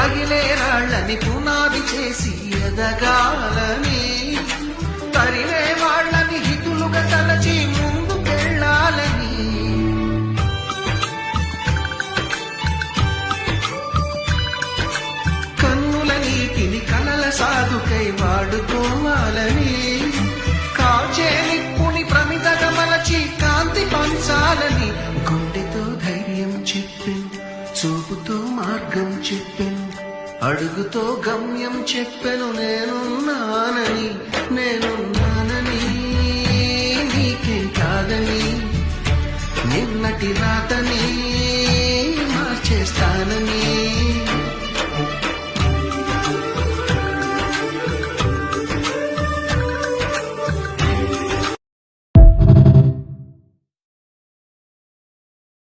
తగిలే రాళ్ళని పునాది చేసి ఎదగాలని, తరిలే వాళ్ళని హితులుగా తలచి ముందుకెళ్ళాలని, కన్నుల నీటిని కలల సాగుకై వాడుకోవాలని, కాచే నిప్పుని ప్రమిదగా మలచి కాంతి పంచాలని, గుండెతో ధైర్యం చెప్పాను, చూపుతో మార్గం చెప్పాను, అడుగుతో గమ్యం చెప్పెను, నేనున్నానని నీకేం కాదని, నిన్నటి రాతని